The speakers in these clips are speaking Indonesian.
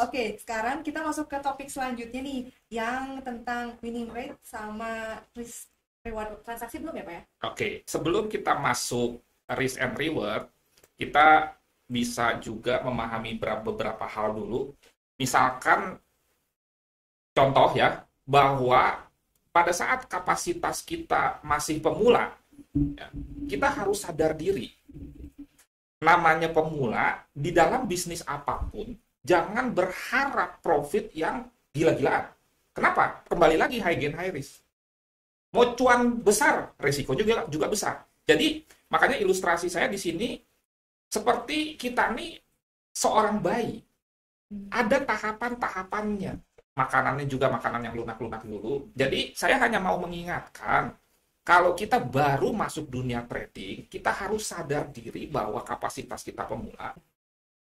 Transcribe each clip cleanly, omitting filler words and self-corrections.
Oke, sekarang kita masuk ke topik selanjutnya nih, yang tentang winning rate sama risk reward transaksi belum ya, Pak ya? Oke, sebelum kita masuk risk and reward, kita bisa juga memahami beberapa hal dulu. Misalkan contoh ya, bahwa pada saat kapasitas kita masih pemula, ya, kita harus sadar diri. Namanya pemula, di dalam bisnis apapun, jangan berharap profit yang gila-gilaan. Kenapa? Kembali lagi high gain, high risk. Mau cuan besar, resiko juga besar. Jadi, makanya ilustrasi saya di sini seperti kita nih seorang bayi. Ada tahapan-tahapannya. Makanannya juga makanan yang lunak-lunak dulu. Jadi, saya hanya mau mengingatkan, kalau kita baru masuk dunia trading, kita harus sadar diri bahwa kapasitas kita pemula.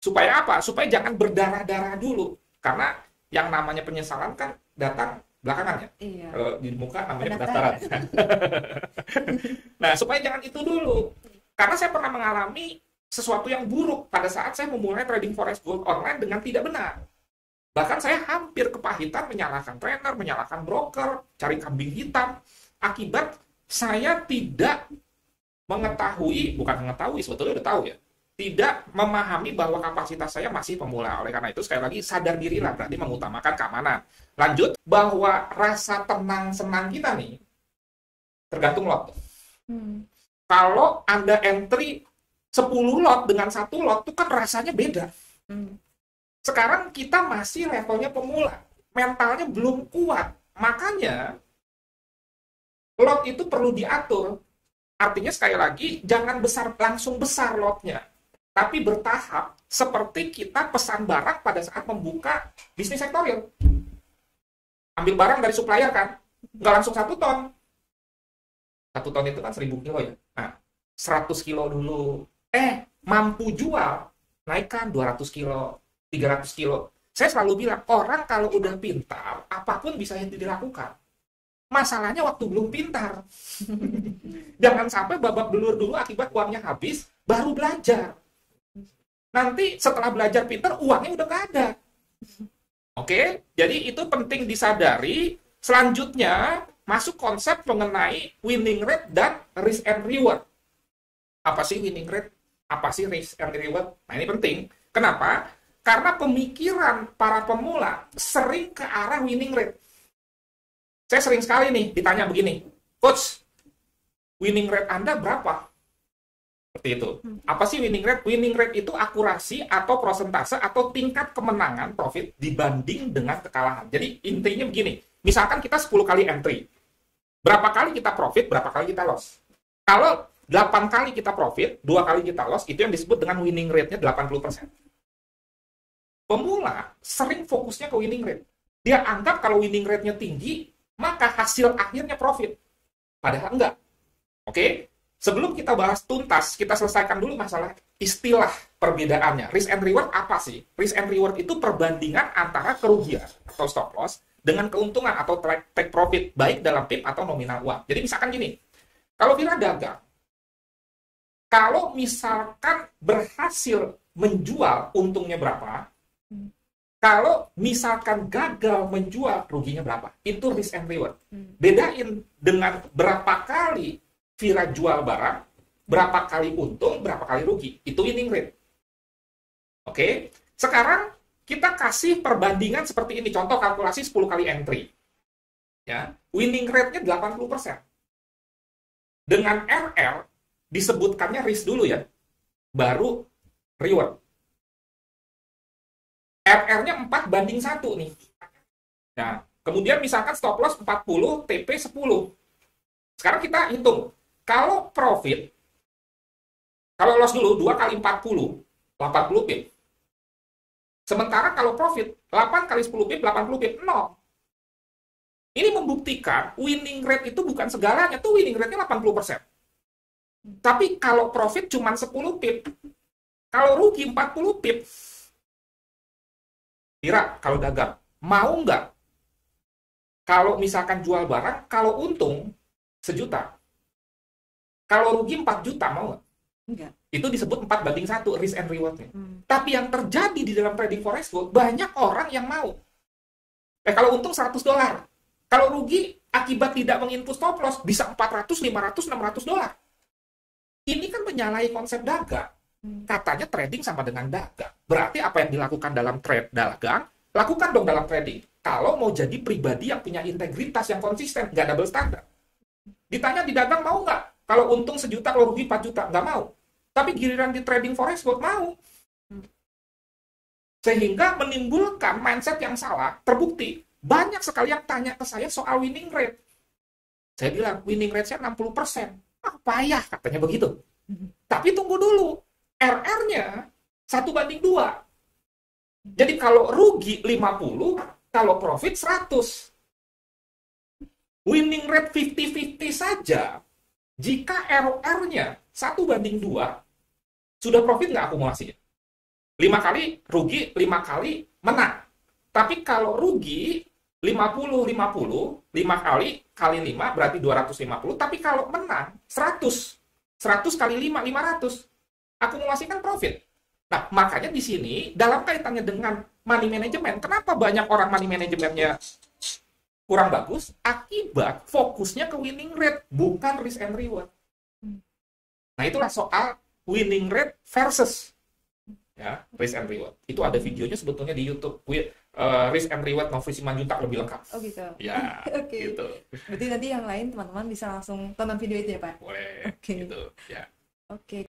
Supaya apa? Supaya jangan berdarah-darah dulu. Karena yang namanya penyesalan kan datang belakangan ya. Iya, Di muka namanya pendaftaran. pendaftaran. Nah, supaya jangan itu dulu. Karena saya pernah mengalami sesuatu yang buruk pada saat saya memulai trading forex gold online dengan tidak benar. Bahkan saya hampir kepahitan menyalahkan trainer, menyalahkan broker, cari kambing hitam. Akibat saya tidak mengetahui, bukan mengetahui, sebetulnya udah tahu ya, tidak memahami bahwa kapasitas saya masih pemula. Oleh karena itu, sekali lagi, sadar dirilah, berarti mengutamakan keamanan. Lanjut, bahwa rasa tenang senang kita nih, tergantung lot. Hmm. Kalau Anda entry 10 lot dengan satu lot, itu kan rasanya beda. Hmm. Sekarang kita masih levelnya pemula, mentalnya belum kuat. Makanya, lot itu perlu diatur. Artinya sekali lagi, jangan langsung besar lotnya. Tapi bertahap, seperti kita pesan barang pada saat membuka bisnis sektorial. Ambil barang dari supplier kan, nggak langsung 1 ton. 1 ton itu kan 1.000 kilo ya. Nah, 100 kilo dulu. Mampu jual, naikkan 200 kilo, 300 kilo. Saya selalu bilang, orang kalau udah pintar, apapun bisa dilakukan. Masalahnya waktu belum pintar. Jangan sampai babak belur dulu akibat uangnya habis, baru belajar. Nanti setelah belajar pintar, uangnya udah nggak ada. Oke, jadi itu penting disadari. Selanjutnya, masuk konsep mengenai winning rate dan risk and reward. Apa sih winning rate? Apa sih risk and reward? Nah, ini penting. Kenapa? Karena pemikiran para pemula sering ke arah winning rate. Saya sering sekali nih ditanya begini, Coach, winning rate Anda berapa? Seperti itu. Apa sih winning rate? Winning rate itu akurasi atau prosentase atau tingkat kemenangan profit dibanding dengan kekalahan. Jadi intinya begini, misalkan kita 10 kali entry, berapa kali kita profit, berapa kali kita loss. Kalau 8 kali kita profit, 2 kali kita loss, itu yang disebut dengan winning rate-nya 80%. Pemula sering fokusnya ke winning rate. Dia anggap kalau winning rate-nya tinggi, maka hasil akhirnya profit. Padahal enggak. Oke? Sebelum kita bahas tuntas, kita selesaikan dulu masalah istilah perbedaannya. Risk and reward apa sih? Risk and reward itu perbandingan antara kerugian atau stop loss dengan keuntungan atau take profit, baik dalam PIP atau nominal uang. Jadi misalkan gini, kalau Vira dagang, kalau misalkan berhasil menjual, untungnya berapa? Kalau misalkan gagal menjual, ruginya berapa? Itu risk and reward. Bedain dengan berapa kali Vira jual barang, berapa kali untung, berapa kali rugi. Itu winning rate. Oke? Sekarang kita kasih perbandingan seperti ini. Contoh kalkulasi 10 kali entry. Ya, winning rate-nya 80%. Dengan RR, disebutkannya risk dulu ya. Baru reward. RR-nya 4:1 nih. Nah, kemudian misalkan stop loss 40, TP 10. Sekarang kita hitung. Kalau profit, kalau loss dulu 2 kali 40, 80 pip. Sementara kalau profit, 8 kali 10 pip, 80 pip, 0. Ini membuktikan winning rate itu bukan segalanya, tuh winning rate-nya 80%. Tapi kalau profit cuma 10 pip, kalau rugi 40 pip, Kira kalau dagang, mau nggak? Kalau misalkan jual barang, kalau untung 1 juta, kalau rugi 4 juta, mau nggak? Enggak. Itu disebut 4:1 risk and reward-nya. Tapi yang terjadi di dalam trading forex gold, banyak orang yang mau. Kalau untung $100. Kalau rugi akibat tidak menginput stop loss, bisa $400, $500, $600. Ini kan menyalahi konsep dagang. Katanya trading sama dengan dagang. Berarti apa yang dilakukan dalam trade dagang, lakukan dong dalam trading. Kalau mau jadi pribadi yang punya integritas yang konsisten, nggak double standar. Ditanya di dagang mau nggak? Kalau untung 1 juta, kalau rugi 4 juta, nggak mau. Tapi giliran di trading forex gold mau. Sehingga menimbulkan mindset yang salah, terbukti. Banyak sekali yang tanya ke saya soal winning rate. Saya bilang, winning rate saya 60%. Payah, katanya begitu. Tapi tunggu dulu. RR-nya 1:2. Jadi kalau rugi 50, kalau profit 100. Winning rate 50-50 saja, jika RR-nya 1:2, sudah profit nggak akumulasinya? 5 kali rugi, 5 kali menang. Tapi kalau rugi 50-50, 5 kali 5 berarti 250. Tapi kalau menang 100. 100 kali 5, 500. Akumulasikan profit. Nah, makanya di sini dalam kaitannya dengan money management, kenapa banyak orang money managementnya kurang bagus? Akibat fokusnya ke winning rate, bukan risk and reward. Nah, itulah soal winning rate versus ya, risk and reward. Itu ada videonya sebetulnya di YouTube. Risk and reward Novi Simanjuntak lebih lengkap. Oh gitu. Ya, Oke. gitu. Berarti nanti yang lain teman-teman bisa langsung tonton video itu ya Pak? Boleh, Oke. gitu. Ya. Oke.